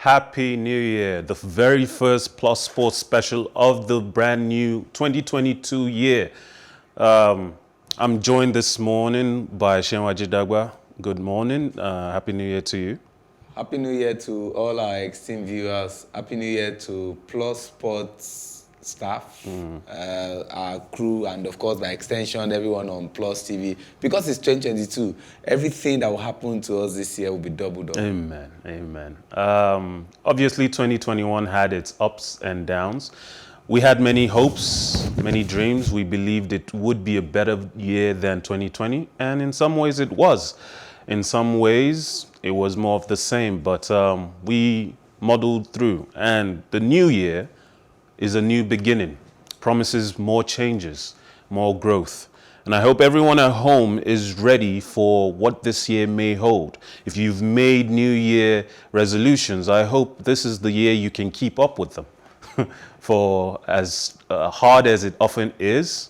Happy New Year, the very first Plus Sports special of the brand new 2022 year. I'm joined this morning by Shenwa Jidagba. Good morning. Happy New Year to you. Happy New Year to all our esteemed viewers. Happy New Year to Plus Sports staff, our crew, and of course, by extension, everyone on Plus TV. Because it's 2022, everything that will happen to us this year will be doubled up. Amen. Amen. Obviously, 2021 had its ups and downs. We had many hopes, many dreams. We believed it would be a better year than 2020, and in some ways it was. In some ways, it was more of the same, but we muddled through. And the new year is a new beginning, promises more changes, more growth. And I hope everyone at home is ready for what this year may hold. If you've made New Year resolutions, I hope this is the year you can keep up with them. For as hard as it often is,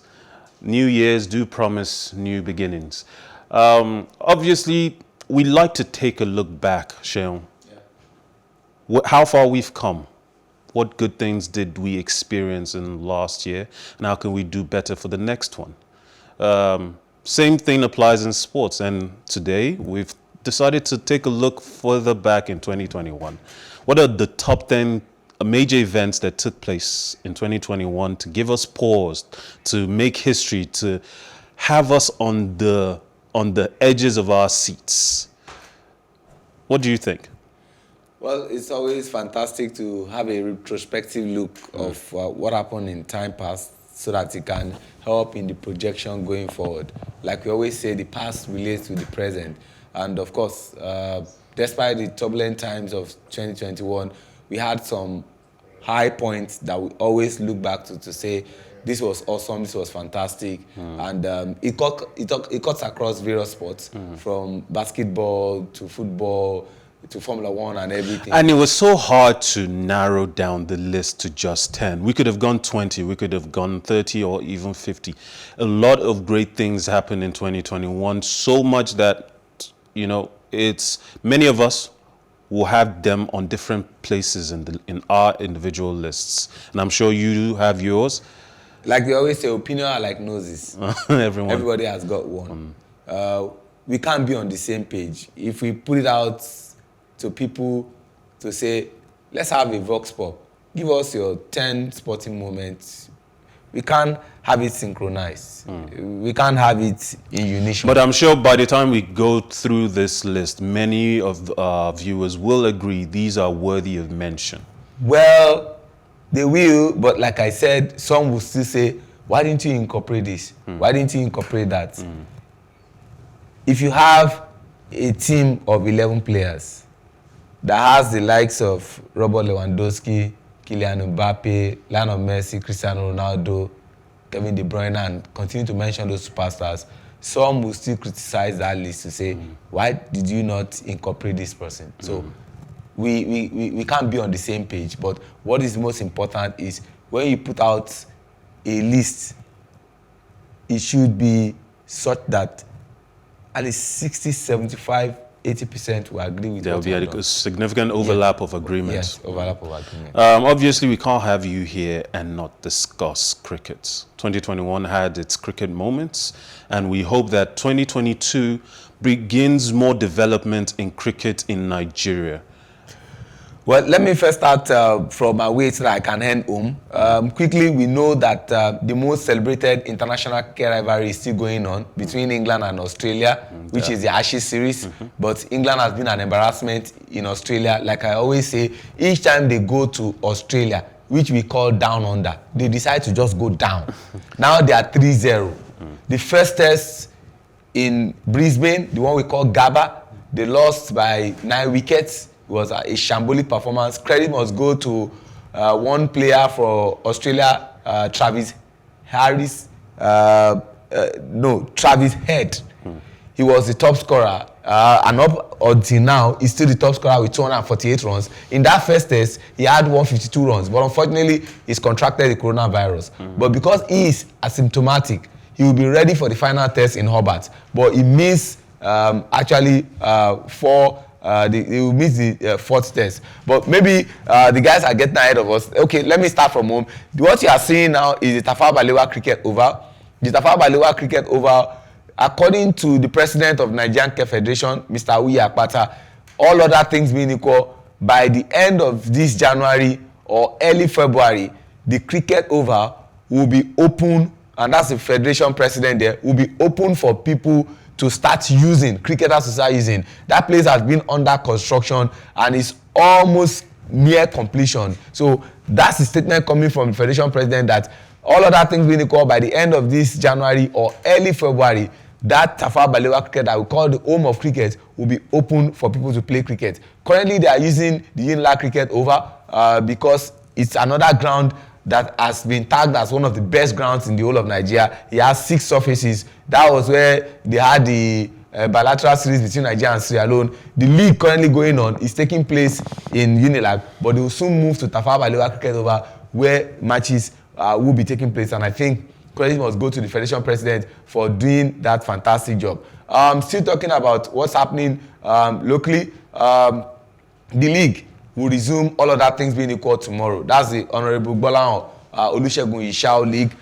New Years do promise new beginnings. Obviously, we like to take a look back, Sheon. Yeah. How far we've come. What good things did we experience in last year, and how can we do better for the next one? Same thing applies in sports, and today we've decided to take a look further back in 2021. What are the top 10 major events that took place in 2021 to give us pause, to make history, to have us on the edges of our seats? What do you think? Well, it's always fantastic to have a retrospective look of what happened in time past so that it can help in the projection going forward. Like we always say, the past relates to the present. And of course, despite the turbulent times of 2021, we had some high points that we always look back to say, this was awesome, this was fantastic. And it cuts across various sports, from basketball to football, to Formula One and everything. And it was so hard to narrow down the list to just 10. We could have gone 20, we could have gone 30 or even 50. A lot of great things happened in 2021, so much that, you know, it's many of us will have them on different places in our individual lists. And I'm sure you have yours. Like they always say, opinion are like noses. Everybody has got one. We can't be on the same page. If we put it out to people to say, let's have a vox pop. Give us your 10 sporting moments. We can't have it synchronized. We can't have it in unison. But I'm sure by the time we go through this list, many of our viewers will agree these are worthy of mention. Well, they will, but like I said, some will still say, why didn't you incorporate this? Why didn't you incorporate that? If you have a team of 11 players that has the likes of Robert Lewandowski, Kylian Mbappe, Lionel Messi, Cristiano Ronaldo, Kevin De Bruyne, and continue to mention those superstars, some will still criticize that list to say, why did you not incorporate this person? So we can't be on the same page, but what is most important is when you put out a list, it should be such that at least 60, 75, 80% will agree with there will be a significant overlap of agreement. Yes, overlap of agreement. Obviously, we can't have you here and not discuss cricket. 2021 had its cricket moments, and we hope that 2022 begins more development in cricket in Nigeria. Well, let me first start from my way so that I can end home. Quickly, we know that the most celebrated international cricket rivalry is still going on between England and Australia, which is the Ashes series. But England has been an embarrassment in Australia. Like I always say, each time they go to Australia, which we call down under, they decide to just go down. Now they are 3-0. The first test in Brisbane, the one we call Gabba, they lost by 9 wickets. It was a shambolic performance. Credit must go to one player for Australia, Travis Head. He was the top scorer. And up until now, he's still the top scorer with 248 runs. In that first test, he had 152 runs. But unfortunately, he's contracted the coronavirus. But because he is asymptomatic, he will be ready for the final test in Hobart. But he missed 4 they will miss the fourth test. But maybe the guys are getting ahead of us. Okay, let me start from home. What you are seeing now is the Tafawa Balewa cricket over. The Tafawa Balewa cricket over, according to the president of Nigerian Cricket Federation, Mr. Uyi Akpata, all other things being equal, by the end of this January or early February, the cricket over will be open, and that's the federation president there, will be open for people to start using, cricketers to start using. That place has been under construction and is almost near completion. So that's the statement coming from the federation president that all other things being equal, by the end of this January or early February, that Tafawa Balewa cricket that we call the home of cricket will be open for people to play cricket. Currently, they are using the Unila cricket over because it's another ground that has been tagged as one of the best grounds in the whole of Nigeria. It has 6 surfaces. That was where they had the bilateral series between Nigeria and Sierra Leone. The league currently going on is taking place in Unilag, but they will soon move to Tafawa Balewa cricket over, where matches will be taking place. And I think credit must go to the federation president for doing that fantastic job. Still talking about what's happening locally, the league will resume, all other things being equal, tomorrow. That's the Honorable Gbolahan Olusegun Ishao League.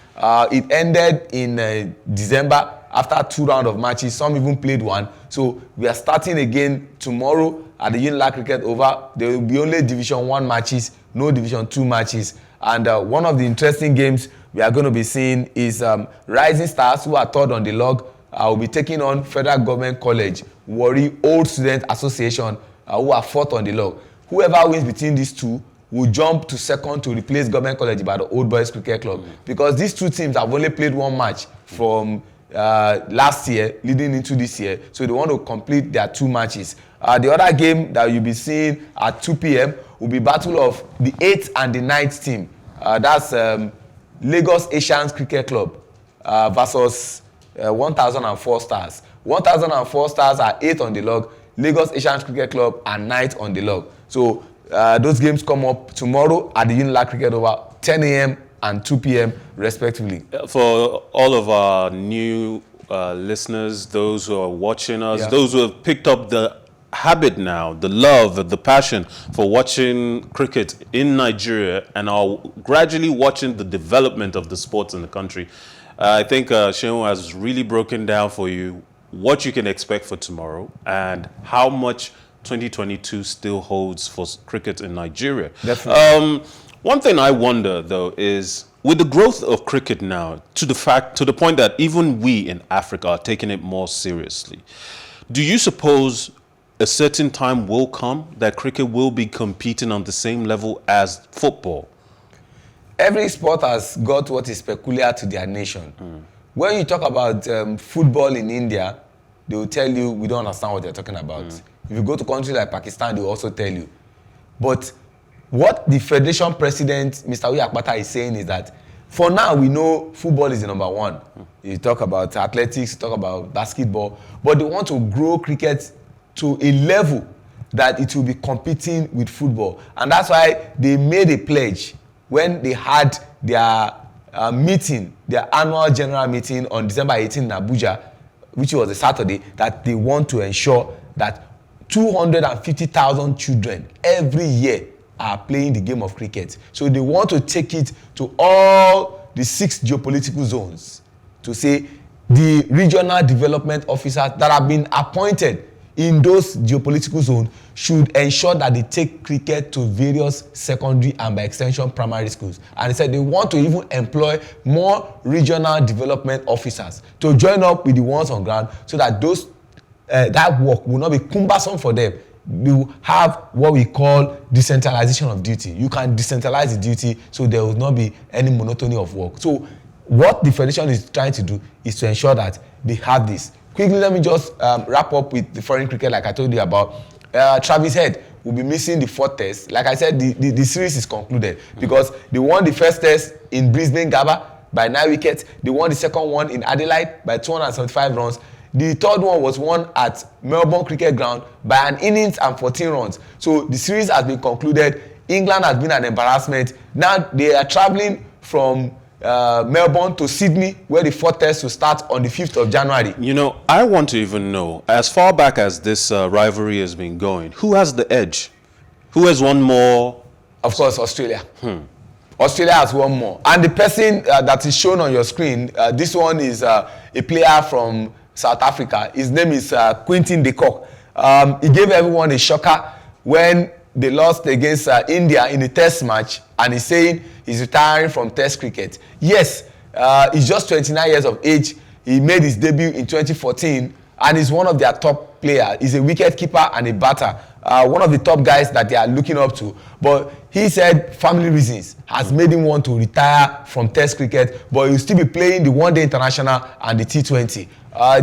It ended in December after 2 rounds of matches. Some even played 1. So we are starting again tomorrow at the Unila cricket over. There will be only Division 1 matches, no Division 2 matches. And one of the interesting games we are going to be seeing is Rising Stars, who are 3rd on the log, will be taking on Federal Government College Warri Old Student Association, who are 4th on the log. Whoever wins between these two will jump to 2nd to replace Government College by the Old Boys Cricket Club, because these two teams have only played 1 match from last year leading into this year, so they want to complete their 2 matches. The other game that you'll be seeing at 2 p.m. will be battle of the 8th and the 9th team. That's Lagos Asians Cricket Club versus 1004 Stars. 1004 Stars are 8th on the log. Lagos Asians Cricket Club are 9th on the log. So those games come up tomorrow at the Unila Cricket over, 10 a.m. and 2 p.m. respectively. For all of our new listeners, those who are watching us, those who have picked up the habit now, the love, the passion for watching cricket in Nigeria and are gradually watching the development of the sports in the country, I think Shehu has really broken down for you what you can expect for tomorrow and how much 2022 still holds for cricket in Nigeria. Definitely. One thing I wonder, though, is with the growth of cricket now, to the point that even we in Africa are taking it more seriously, do you suppose a certain time will come that cricket will be competing on the same level as football? Every sport has got what is peculiar to their nation. When you talk about football in India, they will tell you we don't understand what they're talking about. If you go to countries like Pakistan, they will also tell you. But what the federation president, Mr. Uyi Akpata, is saying is that for now we know football is the number 1. You talk about athletics, you talk about basketball, but they want to grow cricket to a level that it will be competing with football. And that's why they made a pledge when they had their meeting, their annual general meeting on December 18 in Abuja, which was a Saturday, that they want to ensure that 250,000 children every year are playing the game of cricket. So they want to take it to all the 6 geopolitical zones to say the regional development officers that have been appointed in those geopolitical zones should ensure that they take cricket to various secondary and by extension primary schools. And they said they want to even employ more regional development officers to join up with the ones on ground so that those that work will not be cumbersome for them. You have what we call decentralization of duty. You can decentralize the duty so there will not be any monotony of work. So what the federation is trying to do is to ensure that they have this. Quickly, let me just wrap up with the foreign cricket like I told you about. Travis Head will be missing the 4th test. Like I said, the series is concluded because they won the first test in Brisbane Gabba by 9 wickets. They won the second one in Adelaide by 275 runs. The third one was won at Melbourne Cricket Ground by an innings and 14 runs. So the series has been concluded. England has been an embarrassment. Now they are travelling from Melbourne to Sydney, where the fourth test will start on the 5th of January. You know, I want to even know, as far back as this rivalry has been going, who has the edge? Who has won more? Of course, Australia. Australia has won more. And the person that is shown on your screen, this one is a player from South Africa. His name is Quinton de Kock. He gave everyone a shocker when they lost against India in a test match, and he's saying he's retiring from test cricket. Yes, he's just 29 years of age. He made his debut in 2014, and he's one of their top players. He's a wicket keeper and a batter. One of the top guys that they are looking up to. But he said family reasons has made him want to retire from test cricket, but he'll still be playing the one-day international and the T20.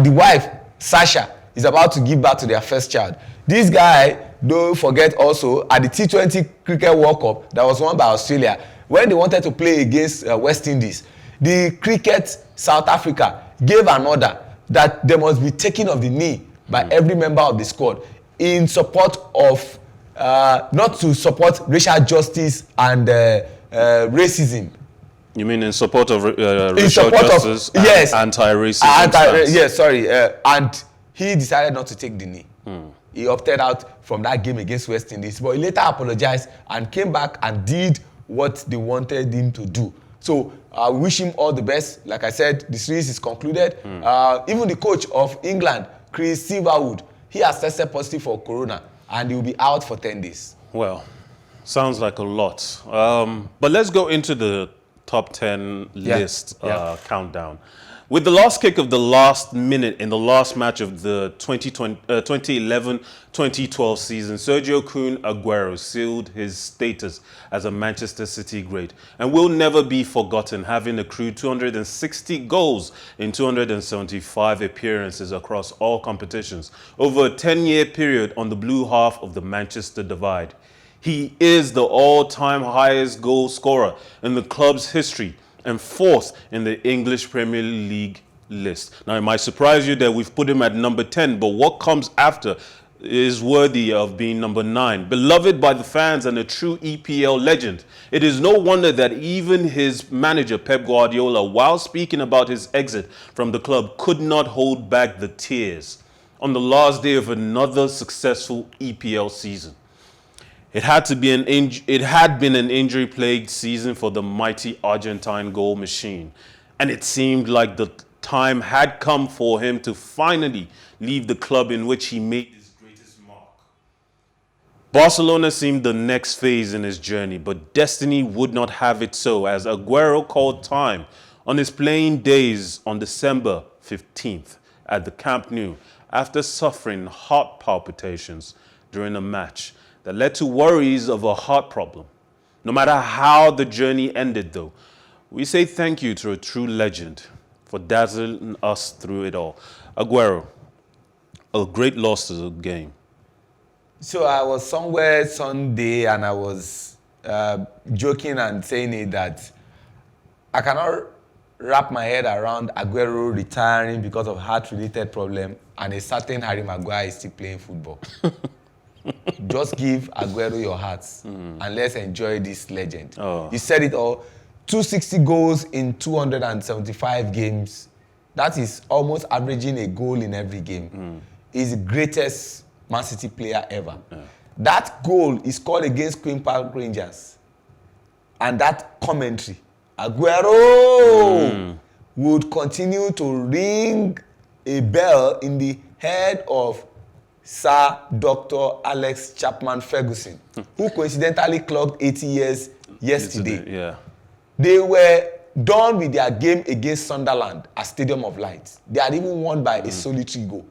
The wife, Sasha, is about to give birth to their first child. This guy, don't forget also, at the T20 Cricket World Cup that was won by Australia, when they wanted to play against West Indies, the Cricket South Africa gave an order that they must be taken off the knee by every member of the squad in support of, not to support racial justice and racism. You mean in support of racial justice and yes, anti-racism? Yes, sorry. And he decided not to take the knee. He opted out from that game against West Indies, but he later apologized and came back and did what they wanted him to do. So I wish him all the best. Like I said, the series is concluded. Even the coach of England, Chris Silverwood, he has tested positive for corona and he will be out for 10 days. Well, sounds like a lot. But let's go into the top 10 list countdown. With the last kick of the last minute in the last match of the 2011-2012 season, Sergio Kun Aguero sealed his status as a Manchester City great and will never be forgotten, having accrued 260 goals in 275 appearances across all competitions over a 10-year period on the blue half of the Manchester divide. He is the all-time highest goal scorer in the club's history and fourth in the English Premier League list. Now, it might surprise you that we've put him at number 10, but what comes after is worthy of being number 9. Beloved by the fans and a true EPL legend, it is no wonder that even his manager, Pep Guardiola, while speaking about his exit from the club, could not hold back the tears on the last day of another successful EPL season. It had been an injury-plagued season for the mighty Argentine goal machine, and it seemed like the time had come for him to finally leave the club in which he made his greatest mark. Barcelona seemed the next phase in his journey, but destiny would not have it so, as Aguero called time on his playing days on December 15th at the Camp Nou after suffering heart palpitations during a match that led to worries of a heart problem. No matter how the journey ended, though, we say thank you to a true legend for dazzling us through it all. Aguero, a great loss to the game. So I was somewhere Sunday and I was joking and saying it that I cannot wrap my head around Aguero retiring because of heart-related problem and a certain Harry Maguire is still playing football. Just give Aguero your hearts and let's enjoy this legend. You said it all. 260 goals in 275 games. That is almost averaging a goal in every game. He's the greatest Man City player ever. That goal is called against Queen's Park Rangers. And that commentary, Aguero would continue to ring a bell in the head of Sir Dr. Alex Chapman Ferguson, who coincidentally clocked 80 years yesterday. They were done with their game against Sunderland at Stadium of Light. They had even won by a solitary goal.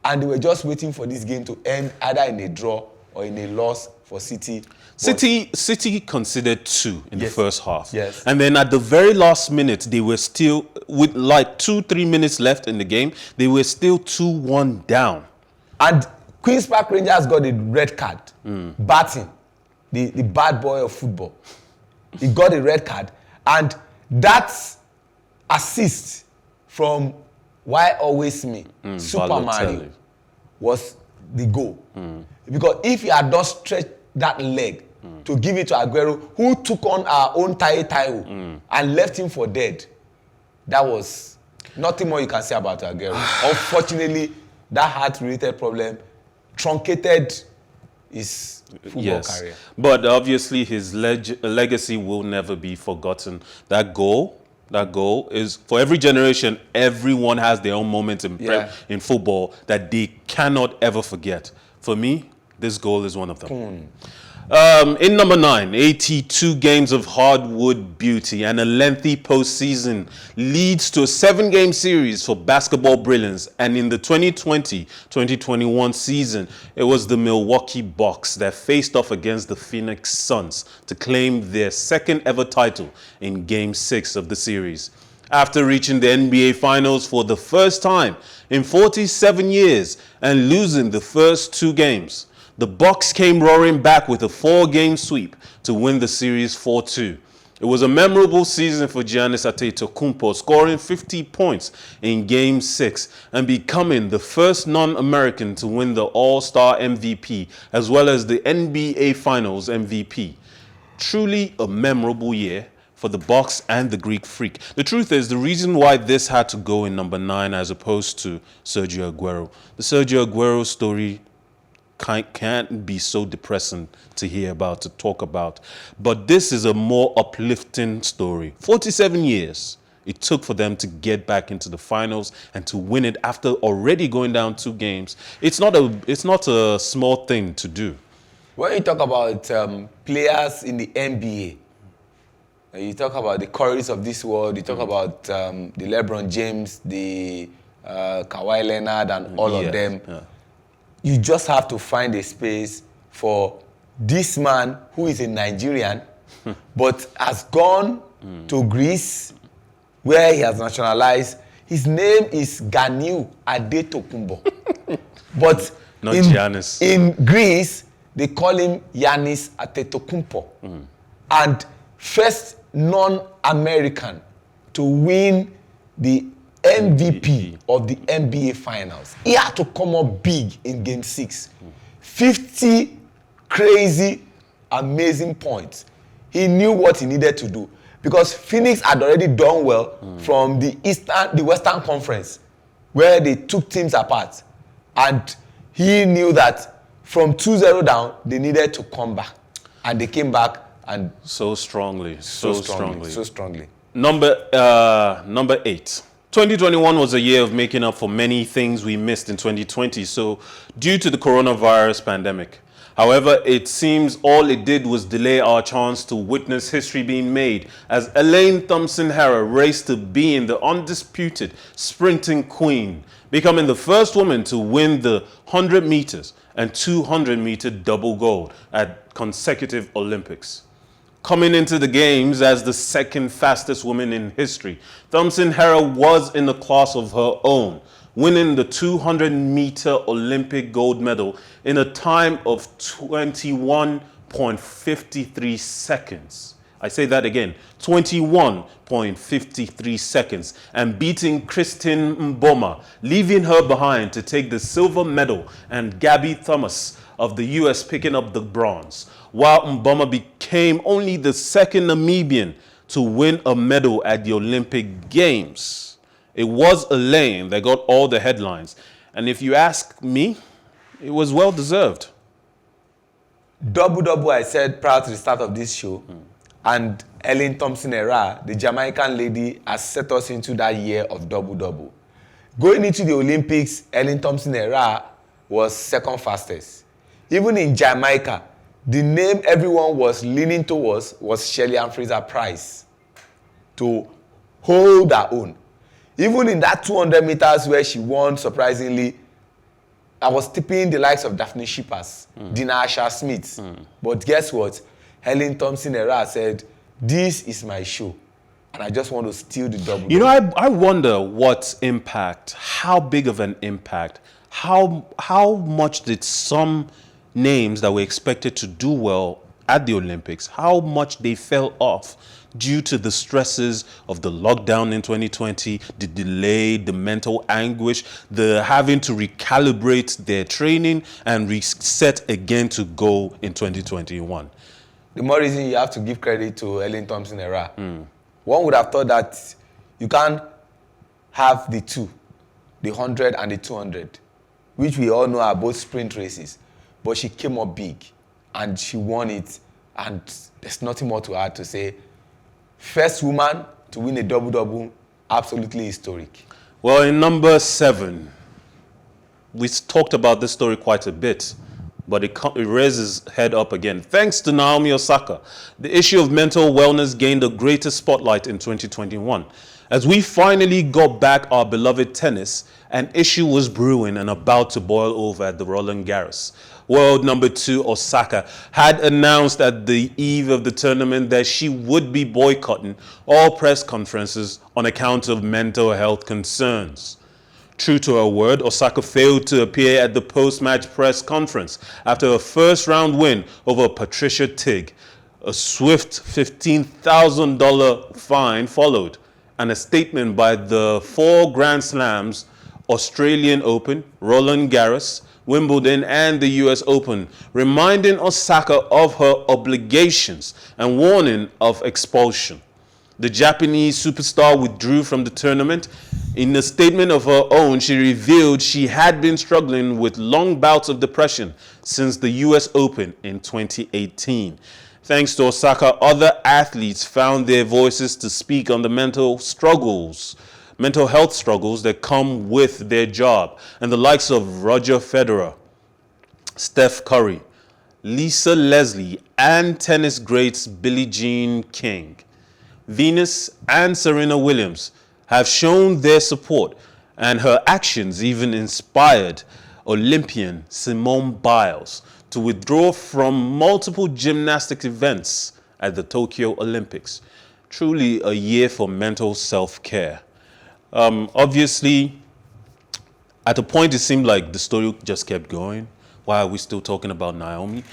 And they were just waiting for this game to end either in a draw or in a loss for City. City considered 2 in the first half. And then at the very last minute, they were still, with like 2-3 minutes left in the game, they were still 2-1 down. And Queen's Park Rangers got a red card. Batting, the bad boy of football. He got a red card. And that assist from Why Always Me, Super Mario, was the goal. Because if he had not stretched that leg to give it to Aguero, who took on our own Taiwo and left him for dead. That was nothing more you can say about Aguero. Unfortunately, that heart-related problem truncated his football career. But obviously his legacy will never be forgotten. That goal is for every generation. Everyone has their own moment in football that they cannot ever forget. For me, this goal is one of them. In number 9, 82 games of hardwood beauty and a lengthy postseason leads to a 7-game series for basketball brilliance. And in the 2020-2021 season, it was the Milwaukee Bucks that faced off against the Phoenix Suns to claim their second ever title in Game 6 of the series. After reaching the NBA Finals for the first time in 47 years and losing the first 2 games, the Bucks came roaring back with a 4-game sweep to win the series 4-2. It was a memorable season for Giannis Antetokounmpo, scoring 50 points in Game 6 and becoming the first non-American to win the All-Star MVP as well as the NBA Finals MVP. Truly a memorable year for the Bucks and the Greek Freak. The truth is, the reason why this had to go in number 9 as opposed to Sergio Aguero, the Sergio Aguero story can't be so depressing to hear about, to talk about. But this is a more uplifting story. 47 years it took for them to get back into the finals and to win it after already going down 2 games. It's not a small thing to do. When you talk about players in the NBA, you talk about the Currys of this world, you talk about the LeBron James, the Kawhi Leonard and all of them. Yeah. You just have to find a space for this man who is a Nigerian but has gone to Greece where he has nationalized. His name is Ganiu Adetokunbo. But not Giannis. In Greece, they call him Giannis Antetokounmpo. And first non-American to win the MVP of the NBA Finals. He had to come up big in Game 6. 50 crazy, amazing points. He knew what he needed to do because Phoenix had already done well from the Western Conference, where they took teams apart. And he knew that from 2-0 down, they needed to come back. And they came back and so strongly. Number 8. 2021 was a year of making up for many things we missed in 2020, so due to the coronavirus pandemic. However, it seems all it did was delay our chance to witness history being made as Elaine Thompson-Herah raced to being the undisputed sprinting queen, becoming the first woman to win the 100 meters and 200 meter double gold at consecutive Olympics. Coming into the games as the second fastest woman in history, Thompson-Herah was in a class of her own, winning the 200-meter Olympic gold medal in a time of 21.53 seconds. I say that again, 21.53 seconds, and beating Christine Mboma, leaving her behind to take the silver medal, and Gabby Thomas of the US picking up the bronze, while Mboma became only the second Namibian to win a medal at the Olympic Games. It was Elaine that got all the headlines, and if you ask me, it was well deserved. Double, I said prior to the start of this show, and Elaine Thompson-Herah, the Jamaican lady, has set us into that year of double. Going into the Olympics, Elaine Thompson-Herah was second fastest. Even in Jamaica, the name everyone was leaning towards was Shirley-Ann Fraser-Pryce to hold her own. Even in that 200 meters where she won, surprisingly, I was tipping the likes of Daphne Shippers, Dina Asher-Smith. But guess what? Elaine Thompson-Herah said, "This is my show, and I just want to steal the double." You know, I wonder what impact, how big of an impact, how much did some names that were expected to do well at the Olympics, how much they fell off due to the stresses of the lockdown in 2020, the delay, the mental anguish, the having to recalibrate their training and reset again to go in 2021. the more reason you have to give credit to Ellen Thompson-Era. One would have thought that you can't have the two, the 100 and the 200, which we all know are both sprint races. But she came up big and she won it, and there's nothing more to add to say. First woman to win a double-double, absolutely historic. Well, in number 7, we talked about this story quite a bit, but it raises head up again. Thanks to Naomi Osaka, the issue of mental wellness gained a greater spotlight in 2021. As we finally got back our beloved tennis, an issue was brewing and about to boil over at the Roland Garros. World number 2 Osaka had announced at the eve of the tournament that she would be boycotting all press conferences on account of mental health concerns. True to her word, Osaka failed to appear at the post-match press conference after a first-round win over Patricia Tig. A swift $15,000 fine followed, and a statement by the 4 Grand Slams, Australian Open, Roland Garros, Wimbledon, and the US Open, reminding Osaka of her obligations and warning of expulsion. The Japanese superstar withdrew from the tournament. In a statement of her own, she revealed she had been struggling with long bouts of depression since the US Open in 2018. Thanks to Osaka, other athletes found their voices to speak on the mental health struggles that come with their job, and the likes of Roger Federer, Steph Curry, Lisa Leslie, and tennis greats Billie Jean King, Venus, and Serena Williams have shown their support, and her actions even inspired Olympian Simone Biles to withdraw from multiple gymnastics events at the Tokyo Olympics. Truly a year for mental self-care. Obviously, at a point it seemed like the story just kept going. Why are we still talking about Naomi?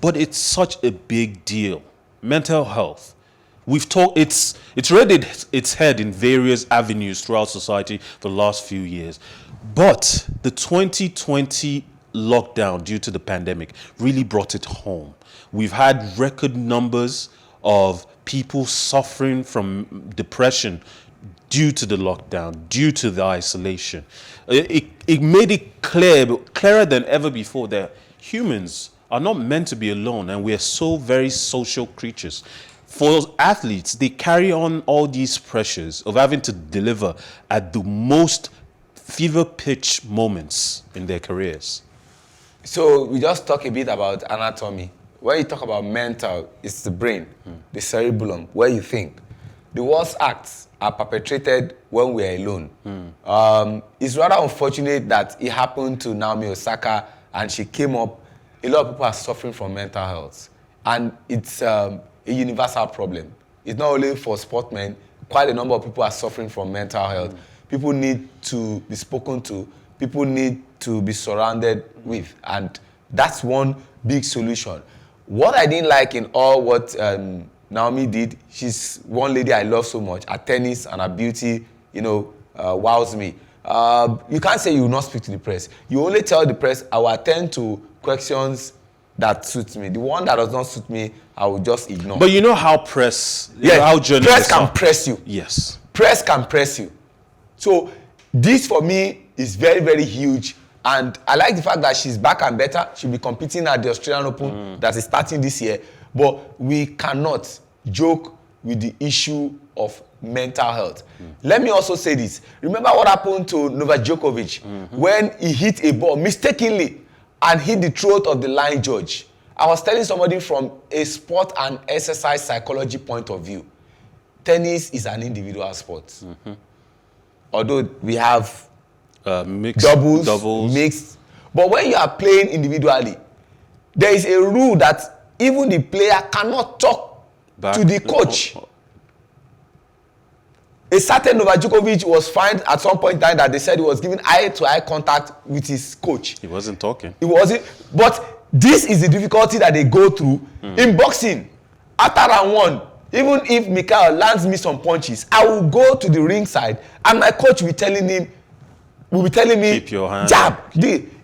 But it's such a big deal. Mental health. We've talked. It's reared its head in various avenues throughout society for the last few years. But the 2020 lockdown due to the pandemic really brought it home. We've had record numbers of people suffering from depression due to the lockdown, due to the isolation. It made it clearer than ever before that humans are not meant to be alone, and we are so very social creatures. For athletes, they carry on all these pressures of having to deliver at the most fever pitch moments in their careers. So we just talk a bit about anatomy. When you talk about mental, it's the brain, the cerebellum, where you think. The worst acts are perpetrated when we are alone. It's rather unfortunate that it happened to Naomi Osaka and she came up. A lot of people are suffering from mental health. And it's a universal problem. It's not only for sportsmen. Quite a number of people are suffering from mental health. People need to be spoken to. People need to be surrounded with. And that's one big solution. What I didn't like in all what Naomi did, she's one lady I love so much. Her tennis and her beauty, wows me. You can't say you will not speak to the press. You only tell the press, I will attend to questions that suit me. The one that does not suit me, I will just ignore. But you know how press, how journalists press can press you. Yes. Press can press you. So this for me is very, very huge. And I like the fact that she's back and better. She'll be competing at the Australian Open that is starting this year. But we cannot joke with the issue of mental health. Let me also say this. Remember what happened to Novak Djokovic when he hit a ball mistakenly and hit the throat of the line judge? I was telling somebody from a sport and exercise psychology point of view, tennis is an individual sport. Although we have mixed, doubles, mixed. But when you are playing individually, there is a rule that even the player cannot talk to the coach. A certain Novak Djokovic was fined at some point in time that they said he was giving eye-to-eye contact with his coach. He wasn't talking. He wasn't. But this is the difficulty that they go through in boxing. After round one, even if Mikhail lands me some punches, I will go to the ringside and my coach will be telling me, keep your hand jab.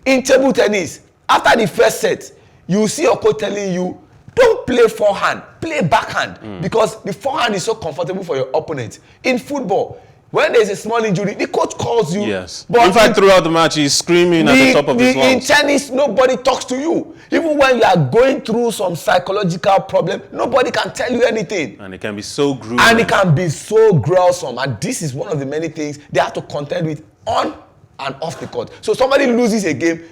In table tennis, after the first set, you see your coach telling you, Don't play forehand, play backhand. Because the forehand is so comfortable for your opponent. In football, when there's a small injury, the coach calls you. Yes. But in fact, throughout the match, he's screaming at the top of his in lungs. tennis, nobody talks to you. Even when you are going through some psychological problem, nobody can tell you anything. And it can be so gruesome. And it can be so gruesome. And this is one of the many things they have to contend with on and off the court. So somebody loses a game,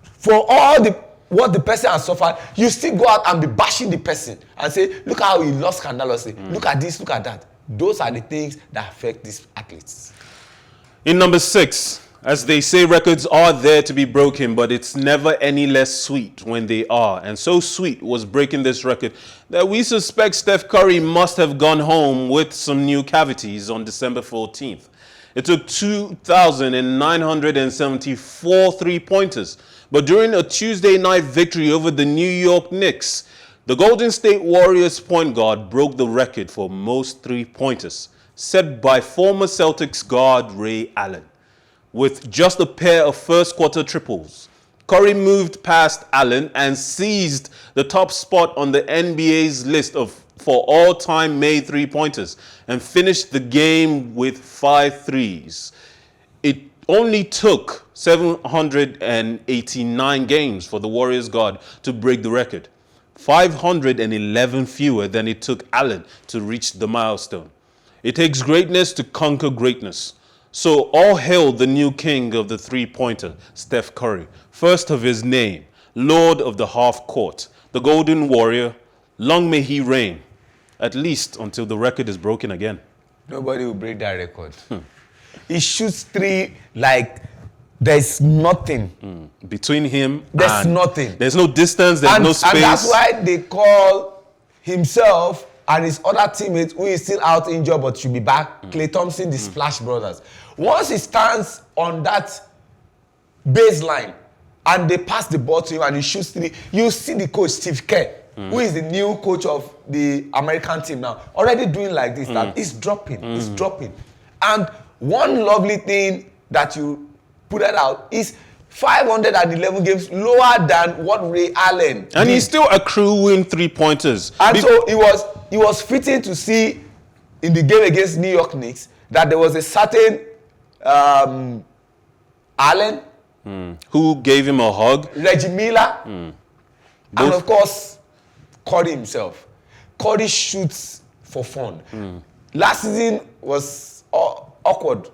for all what the person has suffered, you still go out and be bashing the person and say, look how he lost scandalously. Look at this, look at that. Those are the things that affect these athletes. In number 6, as they say, records are there to be broken, but it's never any less sweet when they are. And so sweet was breaking this record that we suspect Steph Curry must have gone home with some new cavities on December 14th. It took 2,974 three-pointers. But during a Tuesday night victory over the New York Knicks, the Golden State Warriors point guard broke the record for most three-pointers, set by former Celtics guard Ray Allen. With just a pair of first-quarter triples, Curry moved past Allen and seized the top spot on the NBA's list for all-time made three-pointers and finished the game with 5 threes. It only took 789 games for the Warriors guard to break the record, 511 fewer than it took Allen to reach the milestone. It takes greatness to conquer greatness. So all hail the new king of the three-pointer, Steph Curry, first of his name, Lord of the half court, the Golden Warrior. Long may he reign, at least until the record is broken again. Nobody will break that record. He shoots three like there's nothing. Between him there's and nothing. There's no distance, there's no space. And that's why they call himself and his other teammates, who is still out injured but should be back, Klay Thompson, the Splash Brothers. Once he stands on that baseline and they pass the ball to him and he shoots three, you see the coach, Steve Kerr, who is the new coach of the American team now, already doing like this, that he's dropping, he's dropping. And one lovely thing that you put it out is 511 games lower than what Ray Allen did. And he's still accruing three-pointers. And so it was fitting to see in the game against New York Knicks that there was a certain Allen, who gave him a hug. Reggie Miller, and of course, Curry himself. Curry shoots for fun. Last season was awkward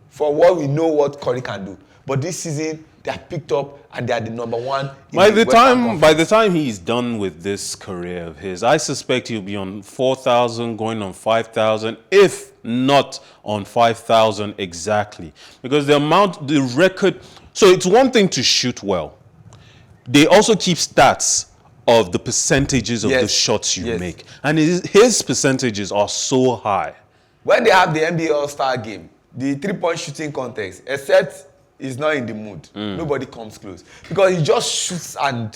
for what we know what Curry can do. But this season, they are picked up and they are the number one. By the time he's done with this career of his, I suspect he'll be on 4,000, going on 5,000, if not on 5,000 exactly. Because the record, so it's one thing to shoot well. They also keep stats of the percentages of the shots you make. And his percentages are so high. When they have the NBA All-Star game, the three-point shooting contest, except he's not in the mood, nobody comes close. Because he just shoots and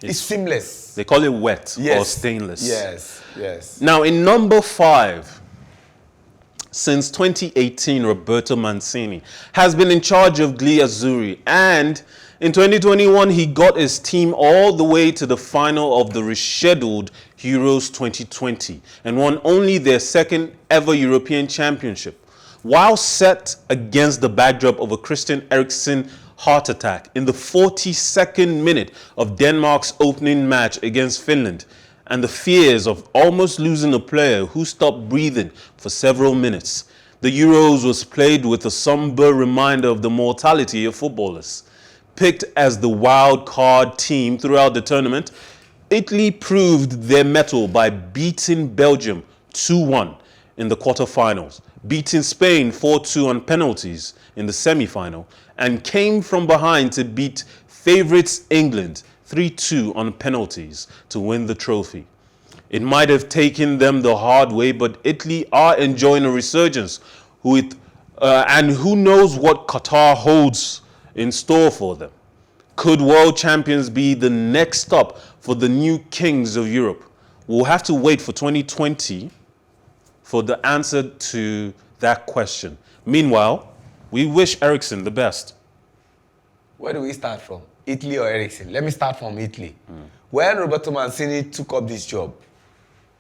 it's seamless. They call it wet or stainless. Yes. Now, in number 5, since 2018, Roberto Mancini has been in charge of Gli Azzurri, and in 2021, he got his team all the way to the final of the rescheduled Euros 2020 and won only their second ever European Championship, while set against the backdrop of a Christian Eriksen heart attack in the 42nd minute of Denmark's opening match against Finland, and the fears of almost losing a player who stopped breathing for several minutes. The Euros was played with a somber reminder of the mortality of footballers. Picked as the wild card team throughout the tournament, Italy proved their mettle by beating Belgium 2-1 in the quarterfinals, beating Spain 4-2 on penalties in the semi-final, and came from behind to beat favourites England 3-2 on penalties to win the trophy. It might have taken them the hard way, but Italy are enjoying a resurgence, and who knows what Qatar holds in store for them. Could world champions be the next stop for the new kings of Europe? We'll have to wait for 2020 for the answer to that question. Meanwhile, we wish Eriksen the best. Where do we start from? Italy or Eriksen. Let me start from Italy. When Roberto Mancini took up this job,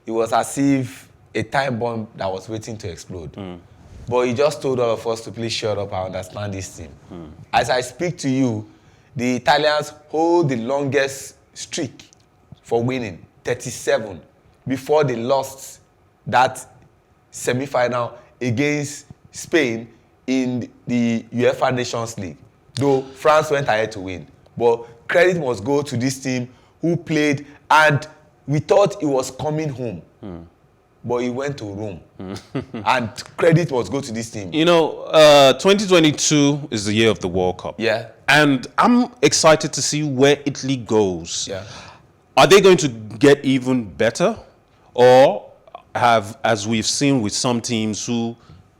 it was as if a time bomb that was waiting to explode. But he just told all of us to please shut up and understand this team. As I speak to you, the Italians hold the longest streak for winning, 37, before they lost that semi-final against Spain in the UEFA Nations League. Though France went ahead to win. But credit must go to this team who played, and we thought he was coming home. But he went to Rome. And credit must go to this team. 2022 is the year of the World Cup. Yeah. And I'm excited to see where Italy goes. Yeah. Are they going to get even better? Or have, as we've seen with some teams who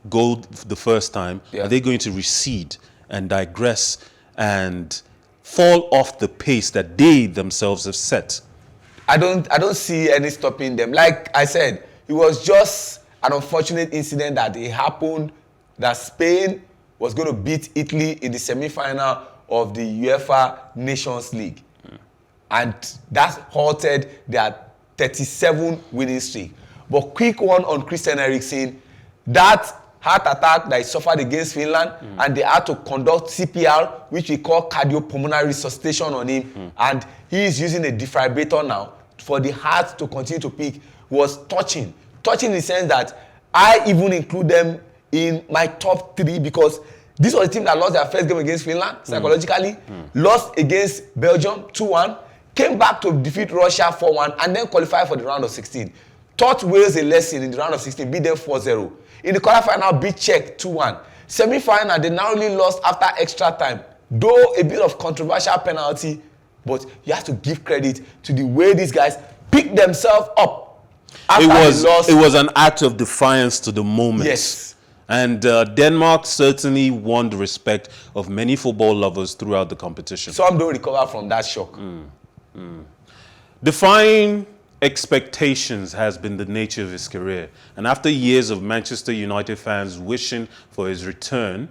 go the first time, are they going to recede and digress and fall off the pace that they themselves have set? I don't see any stopping them. Like I said, it was just an unfortunate incident that it happened, that Spain was going to beat Italy in the semi-final of the UEFA Nations League. And that halted their 37 winning streak. But quick one on Christian Eriksen, that heart attack that he suffered against Finland, and they had to conduct CPR, which we call cardiopulmonary resuscitation on him, and he is using a defibrillator now for the heart to continue to beat, was touching in the sense that I even include them in my top 3, because this was a team that lost their first game against Finland psychologically, lost against Belgium 2-1, came back to defeat Russia 4-1, and then qualified for the round of 16. Taught Wales a lesson in the round of 16, beat them 4-0. In the quarterfinal, beat Czech 2-1. Semi-final, they narrowly lost after extra time, though a bit of controversial penalty, but you have to give credit to the way these guys picked themselves up. It was an act of defiance to the moment. Yes. And Denmark certainly won the respect of many football lovers throughout the competition. Some don't recover from that shock. Defying expectations has been the nature of his career. And after years of Manchester United fans wishing for his return,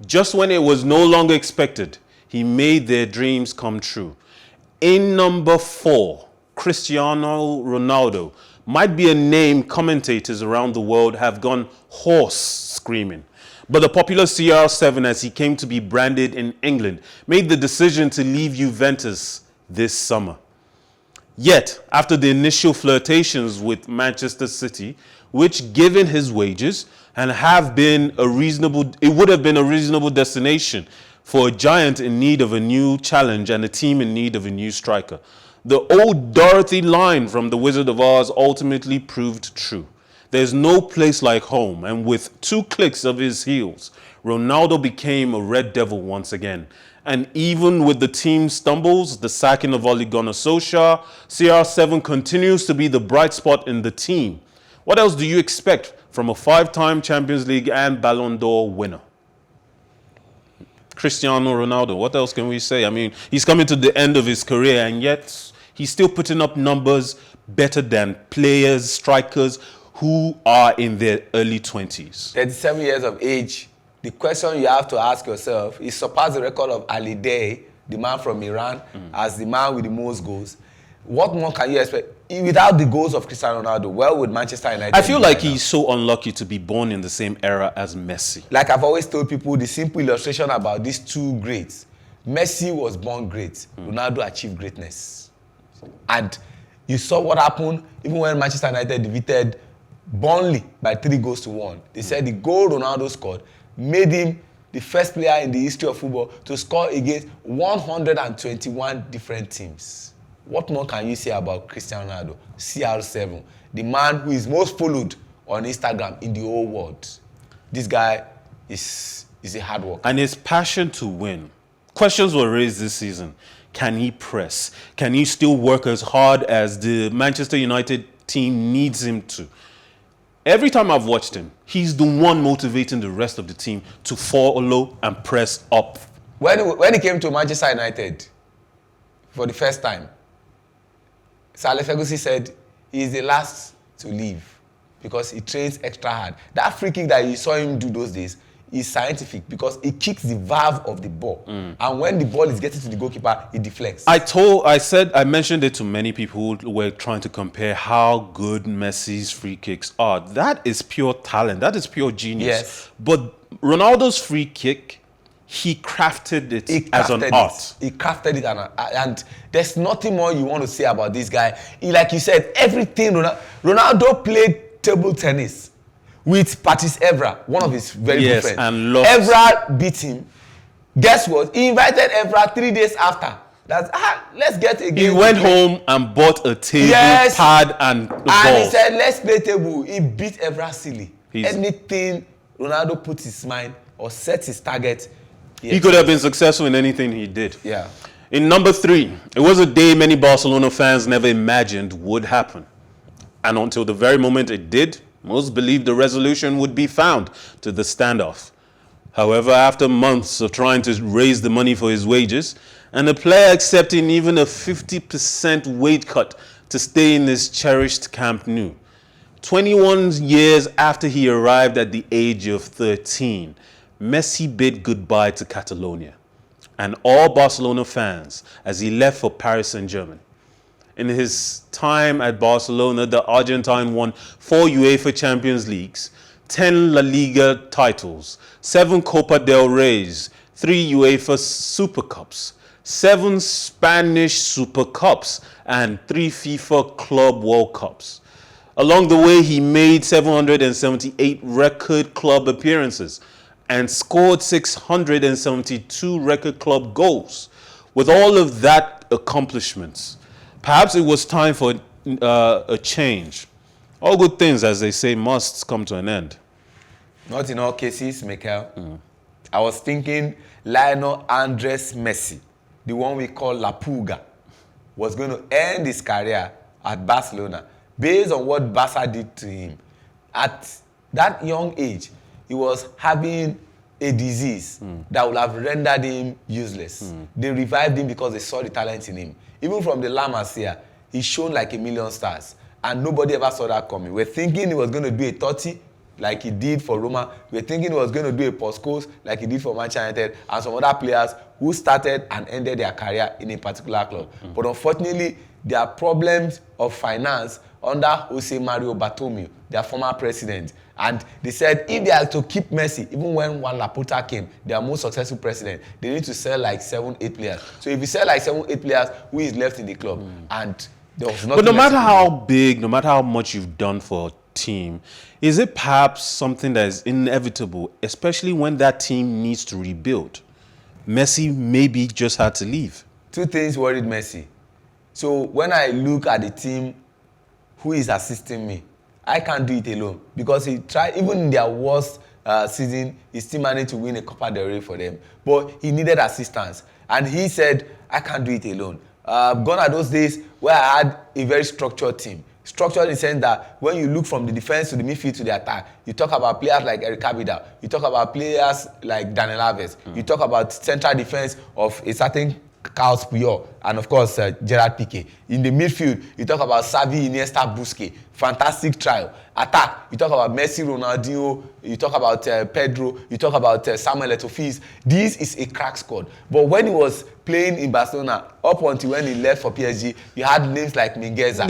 just when it was no longer expected, he made their dreams come true. In number 4, Cristiano Ronaldo might be a name commentators around the world have gone hoarse screaming. But the popular CR7, as he came to be branded in England, made the decision to leave Juventus this summer. Yet, after the initial flirtations with Manchester City, which given his wages and it would have been a reasonable destination for a giant in need of a new challenge and a team in need of a new striker, the old Dorothy line from The Wizard of Oz ultimately proved true. There's no place like home, and with 2 clicks of his heels, Ronaldo became a Red Devil once again. And even with the team's stumbles, the sacking of Ole Gunnar Solskjaer, CR7 continues to be the bright spot in the team. What else do you expect from a 5-time Champions League and Ballon d'Or winner? Cristiano Ronaldo, what else can we say? I mean, he's coming to the end of his career, and yet he's still putting up numbers better than players, strikers who are in their early 20s. 37 years of age. The question you have to ask yourself is, surpass the record of Ali Day, the man from Iran, as the man with the most goals. What more can you expect? Without the goals of Cristiano Ronaldo, well, with Manchester United. I feel like he's so unlucky to be born in the same era as Messi. Like I've always told people, the simple illustration about these 2 greats. Messi was born great. Ronaldo achieved greatness. And you saw what happened even when Manchester United defeated Burnley by 3-1. They said the goal Ronaldo scored made him the first player in the history of football to score against 121 different teams. What more can you say about Cristiano Ronaldo, CR7, the man who is most followed on Instagram in the whole world? This guy is a hard worker. And his passion to win. Questions were raised this season. Can he press? Can he still work as hard as the Manchester United team needs him to? Every time I've watched him, he's the one motivating the rest of the team to follow and press up. When he came to Manchester United for the first time, Sir Alex Ferguson said he is the last to leave because he trains extra hard. That free kick that you saw him do those days, is scientific because it kicks the valve of the ball. And when the ball is getting to the goalkeeper, it deflects. I mentioned it to many people who were trying to compare how good Messi's free kicks are. That is pure talent. That is pure genius. Yes. But Ronaldo's free kick, he crafted it as an art. He crafted it, and there's nothing more you want to say about this guy. Like you said, everything. Ronaldo played table tennis with Patrice Evra, one of his very good friends. And Evra beat him. Guess what? He invited Evra 3 days after. Let's get a game. He went home and bought a table, pad, and the balls. And he said, let's play table. He beat Evra silly. Anything Ronaldo puts his mind or sets his target, he could have been successful in anything he did. Yeah. In number 3, it was a day many Barcelona fans never imagined would happen. And until the very moment it did, most believed a resolution would be found to the standoff. However, after months of trying to raise the money for his wages, and the player accepting even a 50% wage cut to stay in his cherished Camp Nou, 21 years after he arrived at the age of 13, Messi bid goodbye to Catalonia and all Barcelona fans as he left for Paris Saint-Germain. In his time at Barcelona, the Argentine won 4 UEFA Champions Leagues, 10 La Liga titles, 7 Copa del Reys, 3 UEFA Super Cups, 7 Spanish Super Cups, and 3 FIFA Club World Cups. Along the way, he made 778 record club appearances and scored 672 record club goals. With all of that accomplishments, perhaps it was time for a change. All good things, as they say, must come to an end. Not in all cases, Mikel. I was thinking Lionel Andres Messi, the one we call La Puga, was going to end his career at Barcelona based on what Barca did to him. At that young age, he was having a disease that would have rendered him useless. They revived him because they saw the talent in him. Even from the La Masia, he shone like a million stars. And nobody ever saw that coming. We're thinking he was going to do a 30 like he did for Roma. We're thinking he was going to do a Postcoast like he did for Manchester United and some other players who started and ended their career in a particular club. But unfortunately, there are problems of finance under Jose Mario Bartomeu, their former president. And they said if they are to keep Messi, even when Juan Laporta came, their most successful president, they need to sell like 7-8 players. So if you sell like 7-8 players, who is left in the club? And there was nothing. But no matter how big, no matter how much you've done for a team, is it perhaps something that is inevitable, especially when that team needs to rebuild? Messi maybe just had to leave. 2 things worried Messi. So when I look at the team who is assisting me, I can't do it alone because he tried, even in their worst season, he still managed to win a Copa del Rey for them. But he needed assistance. And he said, I can't do it alone. Gone are those days where I had a very structured team. Structured in the sense that when you look from the defense to the midfield to the attack, you talk about players like Eric Abidal, you talk about players like Daniel Alves, you talk about central defense of a certain Carles Puyol, and of course Gerard Piqué. In the midfield, you talk about Xavi, Iniesta, Busquets, fantastic trio. Attack, you talk about Messi, Ronaldinho, you talk about Pedro, you talk about Samuel Eto'o. This is a crack squad. But when he was playing in Barcelona, up until when he left for PSG, you had names like Mingueza.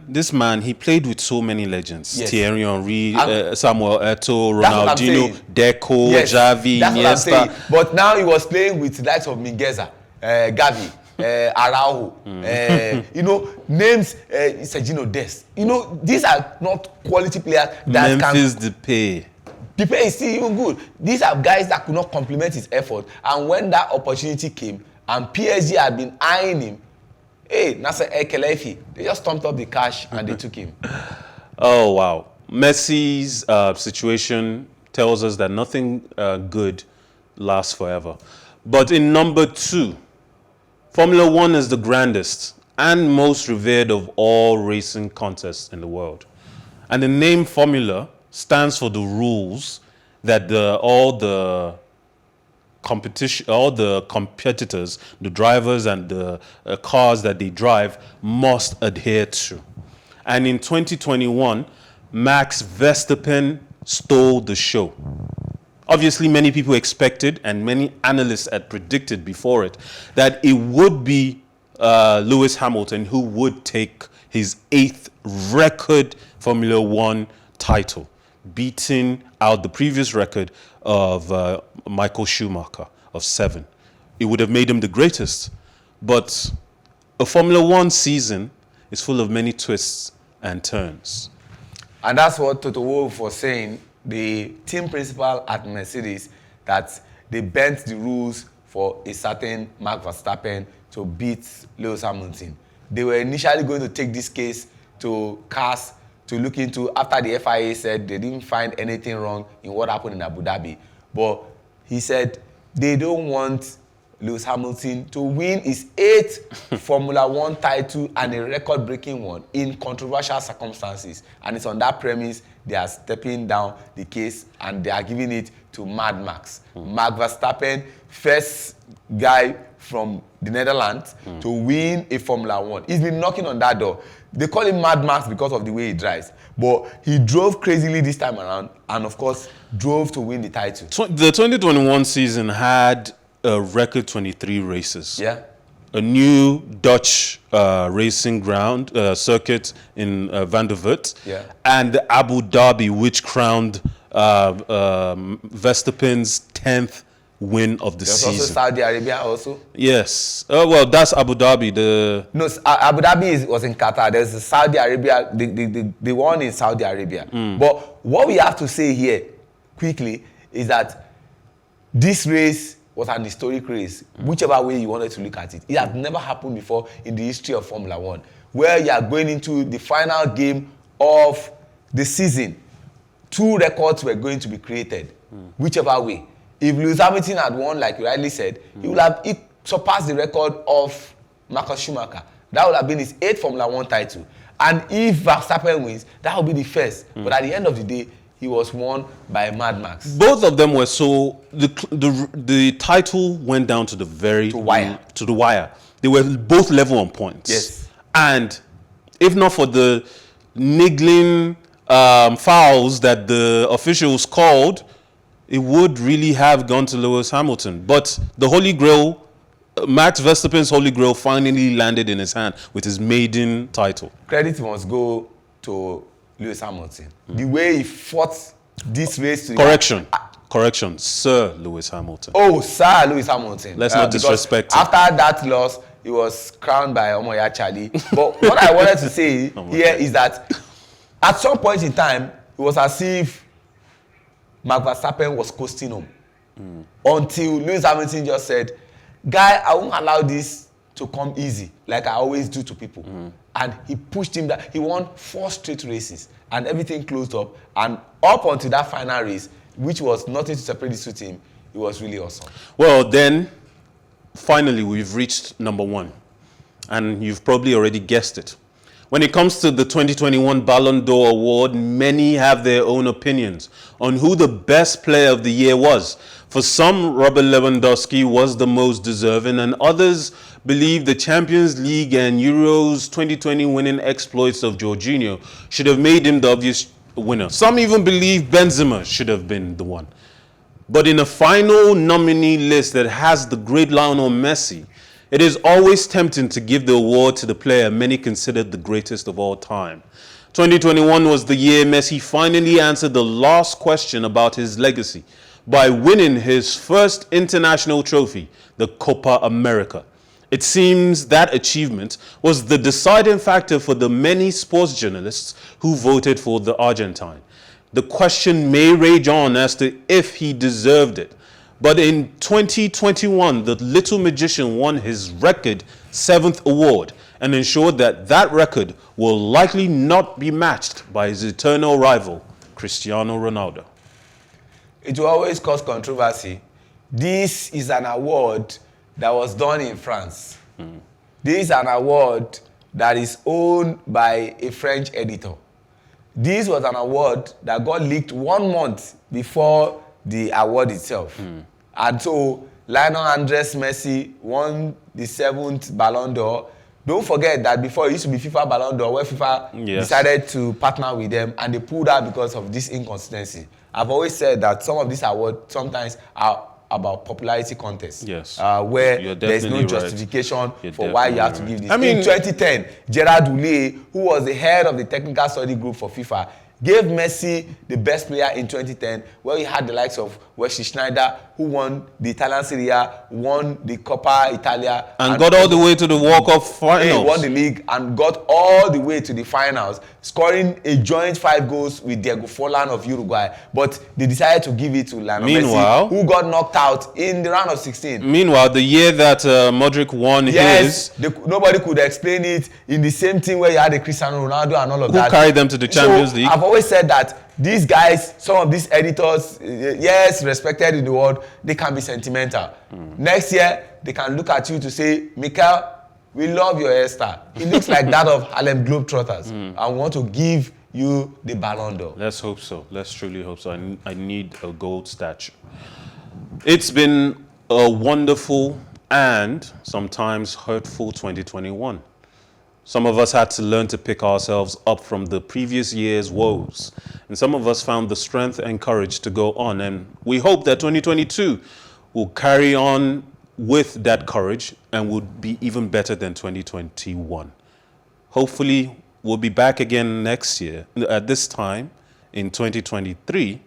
This man, he played with so many legends. Yes. Thierry Henry, Samuel Eto'o, Ronaldinho, Deco, yes, Xavi, Iniesta. But now he was playing with the likes of Mingueza, Gavi, Araujo, names Sergino Dest. These are not quality players that Memphis Depay. Depay is still even good. These are guys that could not complement his effort. And when that opportunity came, and PSG had been eyeing him, Nasser El Khelaifi, they just thumped up the cash and they took him. Oh, wow. Messi's situation tells us that nothing good lasts forever. But in number 2, Formula One is the grandest and most revered of all racing contests in the world. And the name Formula stands for the rules that all the competitors, the drivers and the cars that they drive must adhere to. And in 2021, Max Verstappen stole the show. Obviously, many people expected, and many analysts had predicted before it, that it would be Lewis Hamilton who would take his 8th record Formula One title, beating out the previous record of Michael Schumacher of 7. It would have made him the greatest. But a Formula One season is full of many twists and turns. And that's what Toto Wolff was saying, the team principal at Mercedes, that they bent the rules for a certain Max Verstappen to beat Lewis Hamilton. They were initially going to take this case to CAS to look into, after the FIA said they didn't find anything wrong in what happened in Abu Dhabi. But he said they don't want Lewis Hamilton to win his 8th Formula One title and a record-breaking one in controversial circumstances. And it's on that premise they are stepping down the case and they are giving it to Mad Max. Max Verstappen, first guy from the Netherlands to win a Formula One. He's been knocking on that door. They call him Mad Max because of the way he drives. But he drove crazily this time around and, of course, drove to win the title. The 2021 season had a record 23 races. Yeah. A new Dutch racing ground circuit in Van der Voort. Yeah. And the Abu Dhabi, which crowned Verstappen's 10th win of the There's season. also Saudi Arabia also. Yes. Well, that's Abu Dhabi. No, Abu Dhabi was in Qatar. There's the Saudi Arabia, the one in Saudi Arabia. But what we have to say here, quickly, is that this race was an historic race, whichever way you wanted to look at it. It has never happened before in the history of Formula One, where you are going into the final game of the season. 2 records were going to be created, whichever way. If Lewis Hamilton had won, like you rightly said, he would have surpassed the record of Michael Schumacher. That would have been his 8th Formula One title. And if Verstappen wins, that would be the first. But at the end of the day, he was won by Mad Max. Both of them were so the title went down to the wire. They were both level on points. Yes. And if not for the niggling fouls that the officials called, it would really have gone to Lewis Hamilton. But the Holy Grail, Max Verstappen's Holy Grail, finally landed in his hand with his maiden title. Credit must go to Lewis Hamilton. The way he fought this race to the Correction, Sir Lewis Hamilton. Oh, Sir Lewis Hamilton. Let's not disrespect him. After that loss, he was crowned by Omoya Charlie. But what I wanted to say here is that at some point in time, it was as if Max Verstappen was coasting home. Until Lewis Hamilton just said, guy, I won't allow this to come easy like I always do to people. And he pushed him down. He won 4 straight races and everything closed up. And up until that final race, which was nothing to separate the 2 teams, it was really awesome. Well, then, finally, we've reached number 1. And you've probably already guessed it. When it comes to the 2021 Ballon d'Or award, many have their own opinions on who the best player of the year was. For some, Robert Lewandowski was the most deserving, and others believe the Champions League and Euros 2020 winning exploits of Jorginho should have made him the obvious winner. Some even believe Benzema should have been the one. But in a final nominee list that has the great Lionel Messi, it is always tempting to give the award to the player many considered the greatest of all time. 2021 was the year Messi finally answered the last question about his legacy by winning his first international trophy, the Copa America. It seems that achievement was the deciding factor for the many sports journalists who voted for the Argentine. The question may rage on as to if he deserved it. But in 2021, the little magician won his record 7th award and ensured that that record will likely not be matched by his eternal rival, Cristiano Ronaldo. It will always cause controversy. This is an award that was done in France. This is an award that is owned by a French editor. This was an award that got leaked 1 month before the award itself. And so Lionel Andres Messi won the 7th Ballon d'Or. Don't forget that before it used to be FIFA Ballon d'Or, where FIFA decided to partner with them and they pulled out because of this inconsistency. I've always said that some of these awards sometimes are about popularity contests. Yes. Where You're there's no definitely right. justification You're for why you have to definitely give this. right. I mean, in 2010, Gerard Houllier, who was the head of the technical study group for FIFA, gave Messi the best player in 2010, where he had the likes of Wesley Sneijder, who won the Italian Serie A, won the Coppa Italia, and got all the way to the World Cup finals. He won the league and got all the way to the finals, scoring a joint 5 goals with Diego Forlan of Uruguay. But they decided to give it to Lionel Messi, who got knocked out in the round of 16. Meanwhile, the year that Modric won nobody could explain it. In the same team where you had the Cristiano Ronaldo and all of that. Who carried them to the Champions League? I've always said that these guys, some of these editors, yes, respected in the world, they can be sentimental. Next year, they can look at you to say, Mikel, we love your hairstyle. It looks like that of Harlem Globetrotters. I want to give you the Ballon d'Or. Let's hope so. Let's truly hope so. I need a gold statue. It's been a wonderful and sometimes hurtful 2021. Some of us had to learn to pick ourselves up from the previous year's woes. And some of us found the strength and courage to go on. And we hope that 2022 will carry on with that courage and would be even better than 2021. Hopefully, we'll be back again next year at this time in 2023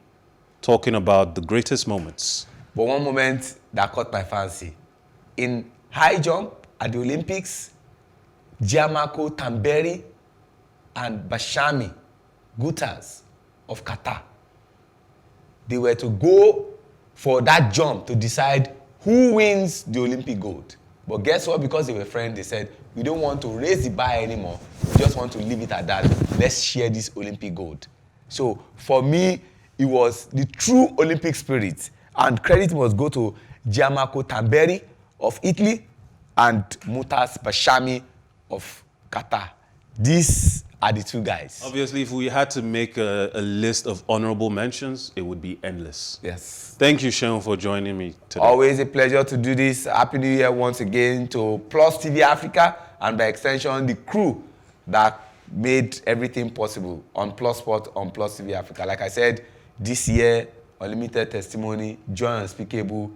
talking about the greatest moments. But one moment that caught my fancy. In high jump at the Olympics, Gianmarco Tamberi and Bashami Gutas of Qatar, they were to go for that jump to decide who wins the Olympic gold. But guess what? Because they were friends, they said, we don't want to raise the bar anymore. We just want to leave it at that. Let's share this Olympic gold. So for me, it was the true Olympic spirit. And credit must go to Gianmarco Tamberi of Italy and Mutas Bashami of Qatar. These are the two guys. Obviously, if we had to make a list of honorable mentions, it would be endless. Yes. Thank you, Sean, for joining me today. Always a pleasure to do this. Happy New Year once again to PlusTvAfrica and by extension, the crew that made everything possible on Plus Sport, on PlusTvAfrica. Like I said, this year, unlimited testimony, joy unspeakable,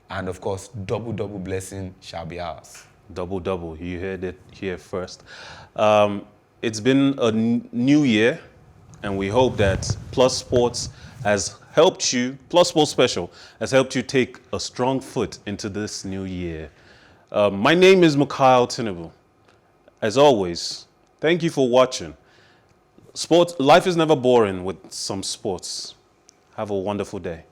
and of course, double blessing shall be ours. Double. You heard it here first. It's been a new year, and we hope that Plus Sports has helped you, Plus Sports Special, has helped you take a strong foot into this new year. My name is Mikhail Tinubu. As always, thank you for watching. Life is never boring with some sports. Have a wonderful day.